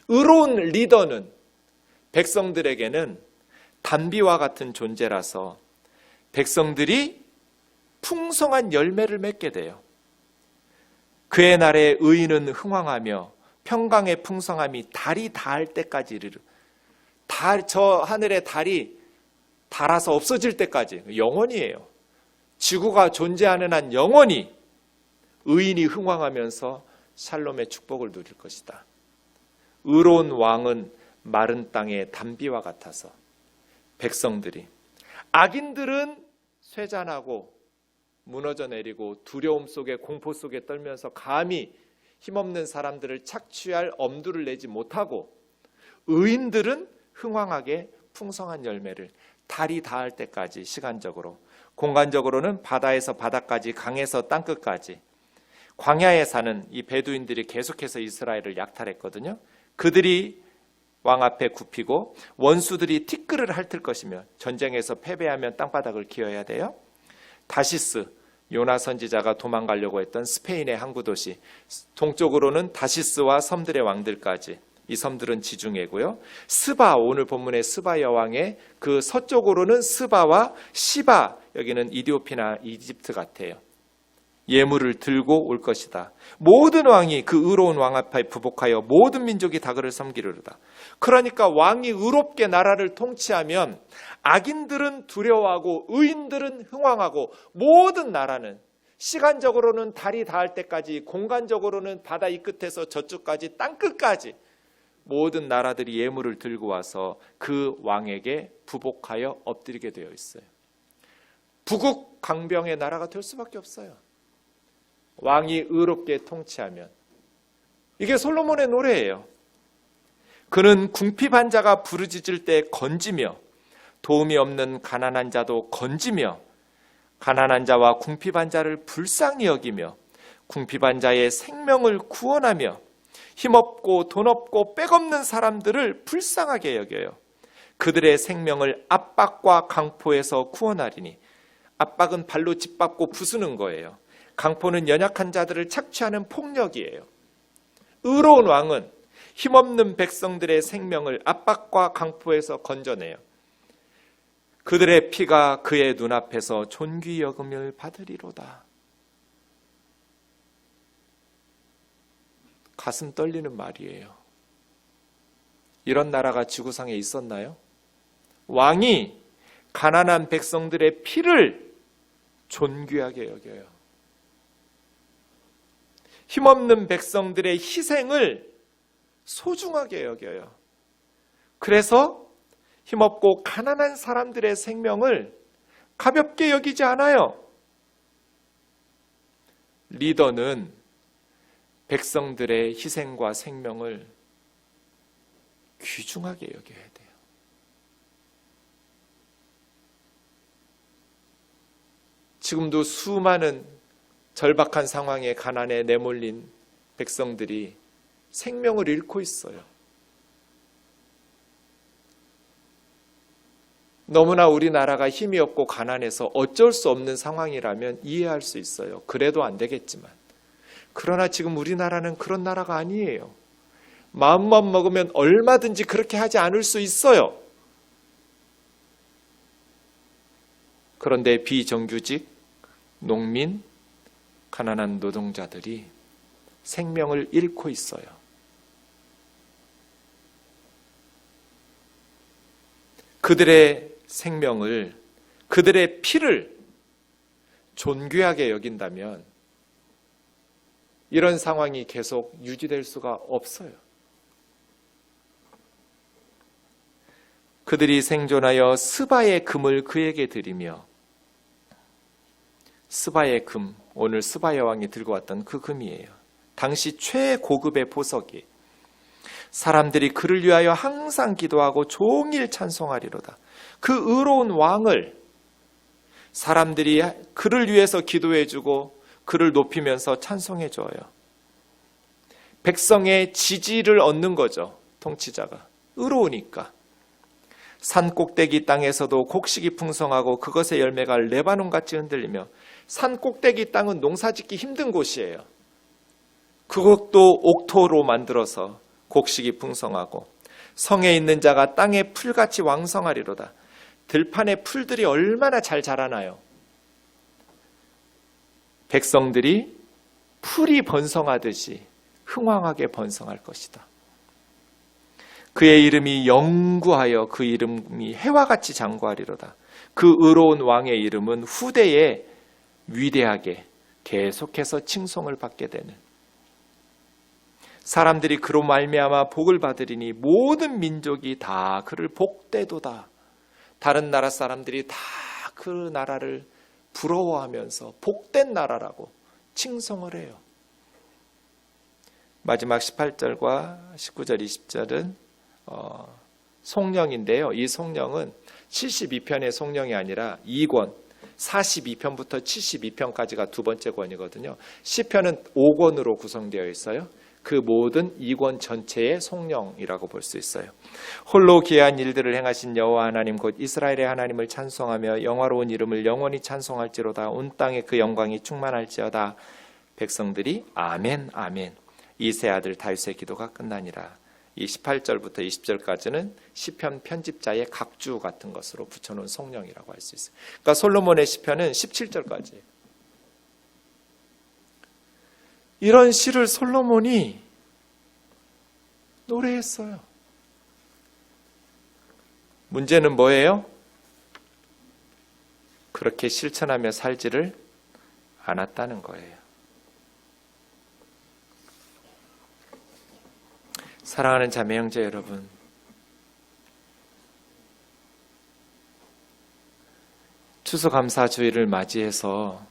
의로운 리더는 백성들에게는 단비와 같은 존재라서 백성들이 풍성한 열매를 맺게 돼요. 그의 날에 의인은 흥왕하며 평강의 풍성함이 달이 닿을 때까지 이르르. 저 하늘의 달이 닳아서 없어질 때까지 영원이에요. 지구가 존재하는 한 영원히 의인이 흥왕하면서 샬롬의 축복을 누릴 것이다. 의로운 왕은 마른 땅의 단비와 같아서 백성들이, 악인들은 쇠잔하고 무너져 내리고 두려움 속에 공포 속에 떨면서 감히 힘없는 사람들을 착취할 엄두를 내지 못하고, 의인들은 흥왕하게 풍성한 열매를 달이 닿을 때까지 시간적으로, 공간적으로는 바다에서 바다까지, 강에서 땅끝까지, 광야에 사는 이 베두인들이 계속해서 이스라엘을 약탈했거든요. 그들이 왕 앞에 굽히고 원수들이 티끌을 핥을 것이며 전쟁에서 패배하면 땅바닥을 기어야 돼요. 다시스, 요나 선지자가 도망가려고 했던 스페인의 항구 도시, 동쪽으로는 다시스와 섬들의 왕들까지, 이 섬들은 지중해고요. 스바, 오늘 본문의 스바 여왕의 그 서쪽으로는 스바와 시바, 여기는 이디오피나 이집트 같아요. 예물을 들고 올 것이다. 모든 왕이 그 의로운 왕 앞에 부복하여 모든 민족이 다 그를 섬기리로다. 그러니까 왕이 의롭게 나라를 통치하면 악인들은 두려워하고 의인들은 흥왕하고, 모든 나라는 시간적으로는 달이 닿을 때까지, 공간적으로는 바다 이 끝에서 저쪽까지, 땅 끝까지 모든 나라들이 예물을 들고 와서 그 왕에게 부복하여 엎드리게 되어 있어요. 부국 강병의 나라가 될 수밖에 없어요. 왕이 의롭게 통치하면. 이게 솔로몬의 노래예요. 그는 궁핍한 자가 부르짖을 때 건지며 도움이 없는 가난한 자도 건지며 가난한 자와 궁핍한 자를 불쌍히 여기며 궁핍한 자의 생명을 구원하며 힘없고 돈 없고 빽 없는 사람들을 불쌍하게 여겨요. 그들의 생명을 압박과 강포에서 구원하리니, 압박은 발로 짓밟고 부수는 거예요. 강포는 연약한 자들을 착취하는 폭력이에요. 의로운 왕은 힘없는 백성들의 생명을 압박과 강포에서 건져내요. 그들의 피가 그의 눈앞에서 존귀 여김을 받으리로다. 가슴 떨리는 말이에요. 이런 나라가 지구상에 있었나요? 왕이 가난한 백성들의 피를 존귀하게 여겨요. 힘없는 백성들의 희생을 소중하게 여겨요. 그래서 힘없고 가난한 사람들의 생명을 가볍게 여기지 않아요. 리더는 백성들의 희생과 생명을 귀중하게 여겨야 돼요. 지금도 수많은 절박한 상황에 가난에 내몰린 백성들이 생명을 잃고 있어요. 너무나 우리나라가 힘이 없고 가난해서 어쩔 수 없는 상황이라면 이해할 수 있어요. 그래도 안 되겠지만. 그러나 지금 우리나라는 그런 나라가 아니에요. 마음만 먹으면 얼마든지 그렇게 하지 않을 수 있어요. 그런데 비정규직, 농민, 가난한 노동자들이 생명을 잃고 있어요. 그들의 생명을, 그들의 피를 존귀하게 여긴다면 이런 상황이 계속 유지될 수가 없어요. 그들이 생존하여 스바의 금을 그에게 드리며, 스바의 금, 오늘 스바 여왕이 들고 왔던 그 금이에요. 당시 최고급의 보석이. 사람들이 그를 위하여 항상 기도하고 종일 찬송하리로다. 그 의로운 왕을 사람들이 그를 위해서 기도해주고 그를 높이면서 찬송해줘요. 백성의 지지를 얻는 거죠. 통치자가. 의로우니까. 산 꼭대기 땅에서도 곡식이 풍성하고 그것의 열매가 레바논같이 흔들리며, 산 꼭대기 땅은 농사짓기 힘든 곳이에요. 그것도 옥토로 만들어서 곡식이 풍성하고, 성에 있는 자가 땅에 풀같이 왕성하리로다. 들판에 풀들이 얼마나 잘 자라나요. 백성들이 풀이 번성하듯이 흥왕하게 번성할 것이다. 그의 이름이 영구하여 그 이름이 해와 같이 장구하리로다. 그 의로운 왕의 이름은 후대에 위대하게 계속해서 칭송을 받게 되는, 사람들이 그로 말미암아 복을 받으리니 모든 민족이 다 그를 복되도다. 다른 나라 사람들이 다 그 나라를 부러워하면서 복된 나라라고 칭송을 해요. 마지막 18절과 19절, 20절은 송령인데요. 이 송령은 72편의 송령이 아니라 2권, 42편부터 72편까지가 두 번째 권이거든요. 시편은 5권으로 구성되어 있어요. 그 모든 2권 전체의 송령이라고 볼 수 있어요. 홀로 기이한 일들을 행하신 여호와 하나님 곧 이스라엘의 하나님을 찬송하며 영화로운 이름을 영원히 찬송할지로다. 온 땅에 그 영광이 충만할지어다. 백성들이 아멘 아멘. 이 세 아들 다윗의 기도가 끝나니라. 이 18절부터 20절까지는 시편 편집자의 각주 같은 것으로 붙여놓은 송령이라고 할 수 있어요. 그러니까 솔로몬의 시편은 17절까지. 이런 시를 솔로몬이 노래했어요. 문제는 뭐예요? 그렇게 실천하며 살지를 않았다는 거예요. 사랑하는 자매 형제 여러분, 추수감사주의를 맞이해서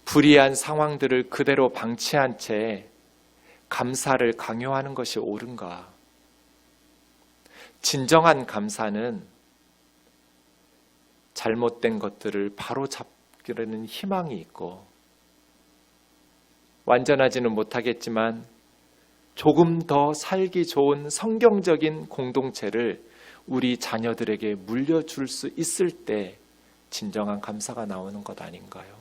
불이한 상황들을 그대로 방치한 채 감사를 강요하는 것이 옳은가? 진정한 감사는 잘못된 것들을 바로 잡으려는 희망이 있고, 완전하지는 못하겠지만 조금 더 살기 좋은 성경적인 공동체를 우리 자녀들에게 물려줄 수 있을 때 진정한 감사가 나오는 것 아닌가요?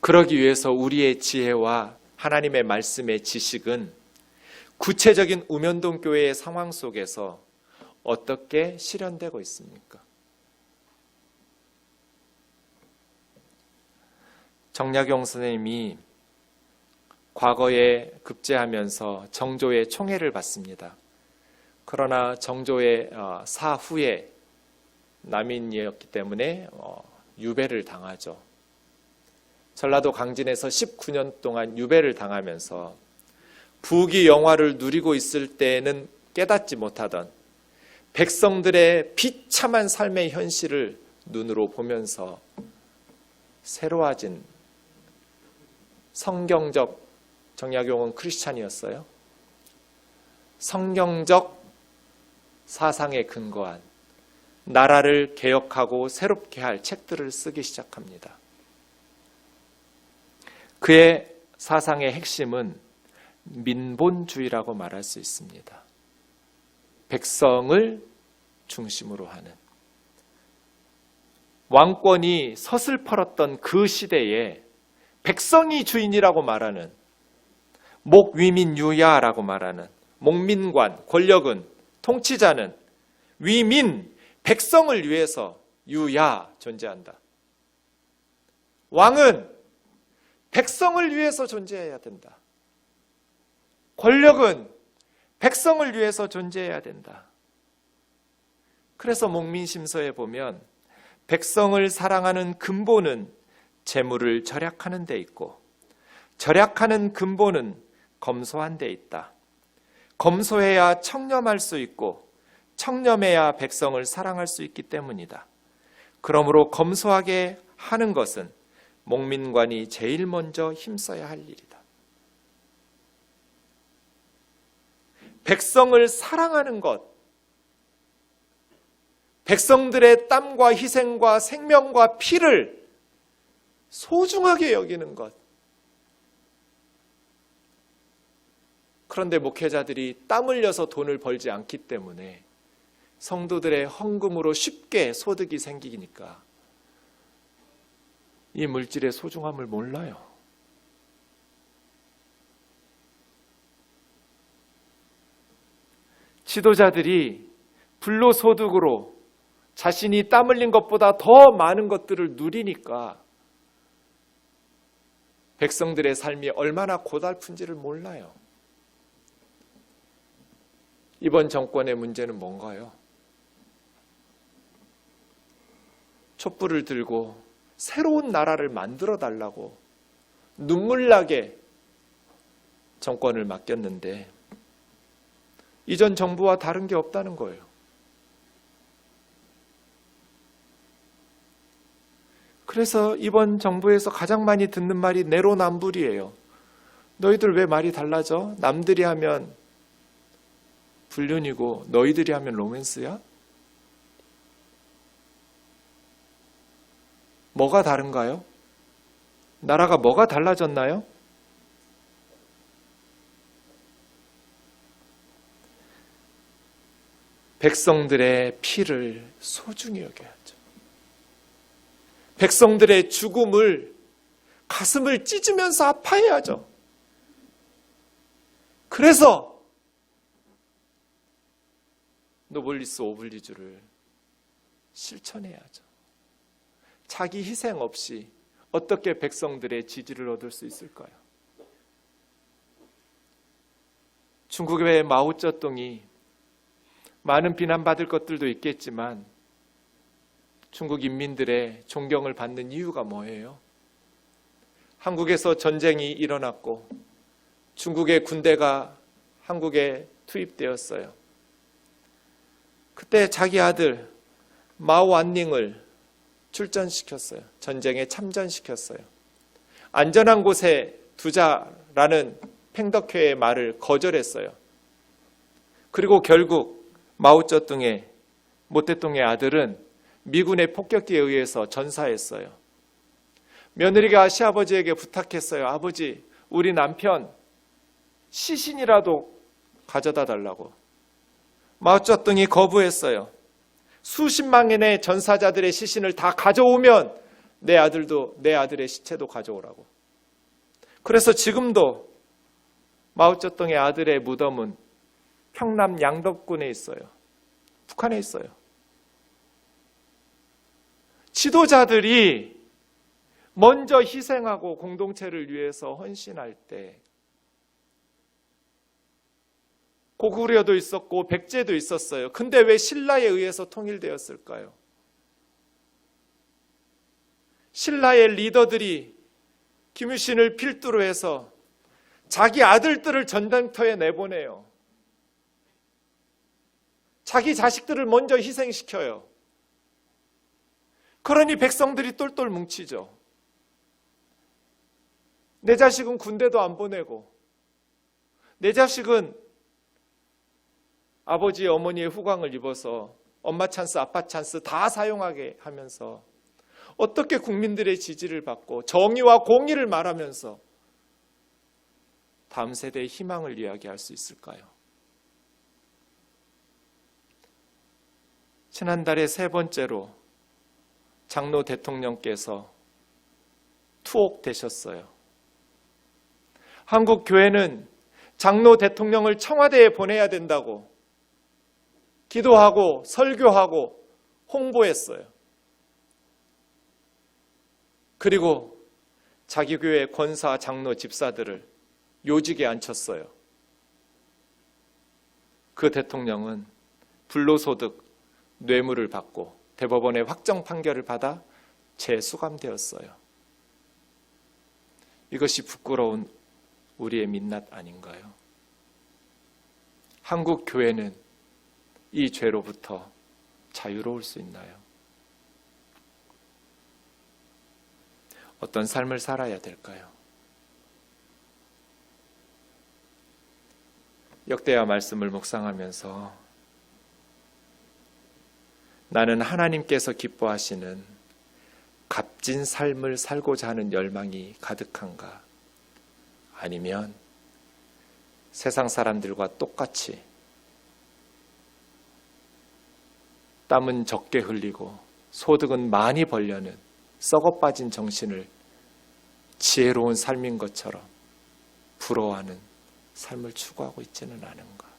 그러기 위해서 우리의 지혜와 하나님의 말씀의 지식은 구체적인 우면동 교회의 상황 속에서 어떻게 실현되고 있습니까? 정약용 선생님이 과거에 급제하면서 정조의 총애를 받습니다. 그러나 정조의 사후에 남인이었기 때문에 유배를 당하죠. 전라도 강진에서 19년 동안 유배를 당하면서 부귀 영화를 누리고 있을 때에는 깨닫지 못하던 백성들의 비참한 삶의 현실을 눈으로 보면서 새로워진 성경적, 정약용은 크리스찬이었어요. 성경적 사상에 근거한 나라를 개혁하고 새롭게 할 책들을 쓰기 시작합니다. 그의 사상의 핵심은 민본주의라고 말할 수 있습니다. 백성을 중심으로 하는, 왕권이 서슬퍼렀던 그 시대에 백성이 주인이라고 말하는, 목위민유야라고 말하는, 목민관, 권력은, 통치자는 위민, 백성을 위해서 유야 존재한다. 왕은 백성을 위해서 존재해야 된다. 권력은 백성을 위해서 존재해야 된다. 그래서 목민심서에 보면 백성을 사랑하는 근본은 재물을 절약하는 데 있고, 절약하는 근본은 검소한 데 있다. 검소해야 청렴할 수 있고, 청렴해야 백성을 사랑할 수 있기 때문이다. 그러므로 검소하게 하는 것은 목민관이 제일 먼저 힘써야 할 일이다. 백성을 사랑하는 것, 백성들의 땀과 희생과 생명과 피를 소중하게 여기는 것. 그런데 목회자들이 땀 흘려서 돈을 벌지 않기 때문에 성도들의 헌금으로 쉽게 소득이 생기니까 이 물질의 소중함을 몰라요. 지도자들이 불로소득으로 자신이 땀 흘린 것보다 더 많은 것들을 누리니까 백성들의 삶이 얼마나 고달픈지를 몰라요. 이번 정권의 문제는 뭔가요? 촛불을 들고 새로운 나라를 만들어 달라고 눈물나게 정권을 맡겼는데 이전 정부와 다른 게 없다는 거예요. 그래서 이번 정부에서 가장 많이 듣는 말이 내로남불이에요. 너희들 왜 말이 달라져? 남들이 하면 불륜이고 너희들이 하면 로맨스야? 뭐가 다른가요? 나라가 뭐가 달라졌나요? 백성들의 피를 소중히 여겨야죠. 백성들의 죽음을 가슴을 찢으면서 아파해야죠. 그래서 노블리스 오블리주를 실천해야죠. 자기 희생 없이 어떻게 백성들의 지지를 얻을 수 있을까요? 중국의 마오쩌둥이 많은 비난받을 것들도 있겠지만 중국 인민들의 존경을 받는 이유가 뭐예요? 한국에서 전쟁이 일어났고 중국의 군대가 한국에 투입되었어요. 그때 자기 아들 마오 안닝을 출전시켰어요. 전쟁에 참전시켰어요. 안전한 곳에 두자라는 팽덕회의 말을 거절했어요. 그리고 결국 마오쩌둥의 모태똥의 아들은 미군의 폭격기에 의해서 전사했어요. 며느리가 시아버지에게 부탁했어요. 아버지, 우리 남편 시신이라도 가져다 달라고. 마오쩌둥이 거부했어요. 수십만의 전사자들의 시신을 다 가져오면 내 아들의 시체도 가져오라고. 그래서 지금도 마오쩌둥의 아들의 무덤은 평남 양덕군에 있어요. 북한에 있어요. 지도자들이 먼저 희생하고 공동체를 위해서 헌신할 때 고구려도 있었고 백제도 있었어요. 근데 왜 신라에 의해서 통일되었을까요? 신라의 리더들이 김유신을 필두로 해서 자기 아들들을 전쟁터에 내보내요. 자기 자식들을 먼저 희생시켜요. 그러니 백성들이 똘똘 뭉치죠. 내 자식은 군대도 안 보내고, 내 자식은 아버지, 어머니의 후광을 입어서 엄마 찬스, 아빠 찬스 다 사용하게 하면서 어떻게 국민들의 지지를 받고 정의와 공의를 말하면서 다음 세대의 희망을 이야기할 수 있을까요? 지난달에 세 번째로 장로 대통령께서 투옥되셨어요. 한국 교회는 장로 대통령을 청와대에 보내야 된다고 기도하고 설교하고 홍보했어요. 그리고 자기 교회 권사, 장로, 집사들을 요직에 앉혔어요. 그 대통령은 불로소득, 뇌물을 받고 대법원의 확정 판결을 받아 재수감되었어요. 이것이 부끄러운 우리의 민낯 아닌가요? 한국 교회는 이 죄로부터 자유로울 수 있나요? 어떤 삶을 살아야 될까요? 역대하 말씀을 묵상하면서 나는 하나님께서 기뻐하시는 값진 삶을 살고자 하는 열망이 가득한가? 아니면 세상 사람들과 똑같이 땀은 적게 흘리고 소득은 많이 벌려는 썩어빠진 정신을 지혜로운 삶인 것처럼 부러워하는 삶을 추구하고 있지는 않은가?